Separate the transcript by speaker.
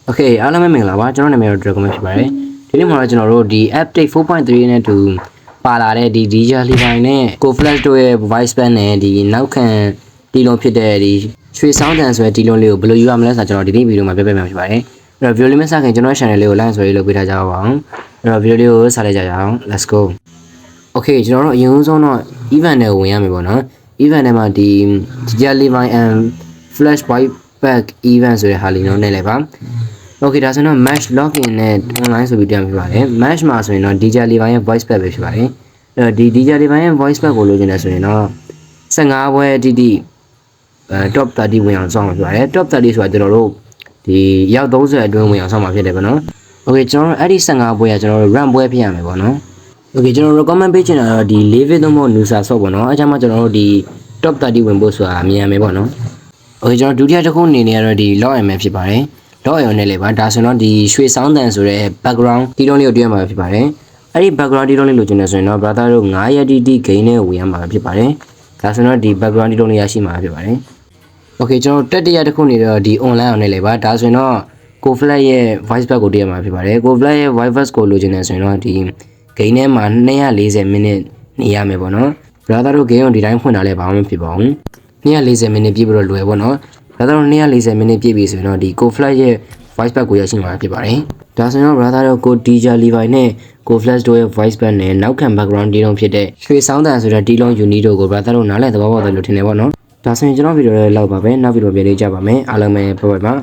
Speaker 1: Okay အားလုံးပဲမင်္ဂလာပါကျွန်တော်နာမည်တော့ Dragon ဖြစ်ပါတယ်ဒီနေ့မှာတော့ကျွန်တော်တို့ဒီ update 4.3 နဲ့တူပါလာတဲ့ဒီ DJ Levi နဲ့ Go Flash တို့ရဲ့ voice band နဲ့ဒီနောက်ခံတီလုံးဖြစ်တဲ့ဒီရွှေဆောင်းတန်ဆိုတဲ့တီလုံးလေးကိုဘယ်လိုယူရမလဲဆိုတော့ကျွန်တော်ဒီနေ့ဗီဒီယိုမှာပြပြမှာဖြစ်ပါတယ်အဲ့တော့ video လေးမစခင်ကျွန်တော် channel လေးကို like ဆိုရေးလုပ်ပေးထားကြပါအောင်အဲ့တော့ video လေးကိုစလိုက်ကြရအောင် let's go Okay ကျွန်တော်တို့အရင်ဆုံးတော့ event နဲ့ဝင်ရမယ်ပေါ့နော် event ထဲမှာဒီ DJ Levi and Flash White Back event ဆိုတဲ့ဟာလေးတော့နဲ့လည်းပါOkay ဒါဆိုတော့ match login နဲ့ online ဆိုပြီးပြန်ပြပါတယ် match မှာဆိုရင်တော့ DJ Levi ရဲ့ voice pack ပဲဖြစ်ပါတယ်အဲ့တော့ဒီ DJ Levi ရဲ့ voice pack ကိုလိုချင်တယ်ဆိုရင်တော့15ပွဲတိတိtop 30ဝင်အောင်စောင့်မှာဖြစ်ပါတယ် top 30ဆိုတာကျွန်တော်တို့ဒီရောက်30အတွင်းဝင်အောင်စောင့်မှာဖြစ်တယ်ပေါ့နော် Okay ကျွန်တော်တို့အဲ့ဒီ15ပွဲကကျွန်တော်တို့ run ပွဲဖြစ်ရမယ်ပေါ့နော် Okay ကျွန်တော် recommend ပေးချင်တာတော့ဒီ leave it တော့မဟုတ် Nusa ဆော့ပေါ့နော်အဲကြောင့်မှကျွန်တော်တို့ဒီ top 30ဝင်ဖို့ဆိုတာမြင်ရမယ်ပေါ့နော် Okay ကျွန်တော်ဒုတိယတစ်ခုအနေနဲ့ကတော့ဒီ log in ဖြစ်ပါတယ်တော့ရုံနဲ့လေပါဒါဆိုတော့ဒီရွှေဆောင်းတန်ဆိုတဲ့ background တီးလုံးလေးကိုတွေ့ရမှာဖြစ်ပါတယ်အဲ့ဒီ background တီးလုံးလေးလိုချင်တယ်ဆိုရင်တော့ brother တို့9ရက်တီ gain နဲ့ဝင်ရမှာဖြစ်ပါတယ်ဒါဆိုတော့ဒီ background တီးလုံးလေးရရှိမှာဖြစ်ပါတယ် Okay ကျွန်တော်တက်တရတစ်ခုနေတော့ဒီ online အောင်နဲ့လေပါဒါဆိုရင်တော့ Go Flash ရဲ့ voice pack ကိုတွေ့ရမှာဖြစ်ပါတယ် Go Flash ရဲ့ voice ကိုလိုချင်တယ်ဆိုရင်တော့ဒီ gain ထဲမှာ240 minute နေရမယ်ပေါ့နော် brother တို့ gain ကိုဒီတိုင်းဖွင့်တာလည်းဘာမှမဖြစ်ပါဘူး240 minute ပြည့်ပြီးတော့လွယ်ပေါ့နော်ဒါတော့240 minute ပြည့်ပြီဆိုရင်တော့ဒီ Go Flash ရဲ့ voice pack ကိုရရှိမှာဖြစ်ပါတယ်ဒါဆိုရင်တော့ brother တို့ကို DJ Levi နဲ့ Go Flash တို့ရဲ့ voice pack နဲ့နောက်ခံ background တီးလုံးဖြစ်တဲ့ရွှေဆောင်းတန်ဆိုတဲ့တီးလုံး unit တို့ကို brother တို့နားလည်သဘောပေါက်တယ်လို့ထင်တယ်ပေါ့နော်ဒါဆိုရင်ကျွန်တော်ဗီဒီယိုလေးလောက်ပါပဲနောက်ဗီဒီယိုပြန်လေးကြပါမယ်အားလုံးပဲဘိုင်ဘိုင်ပါ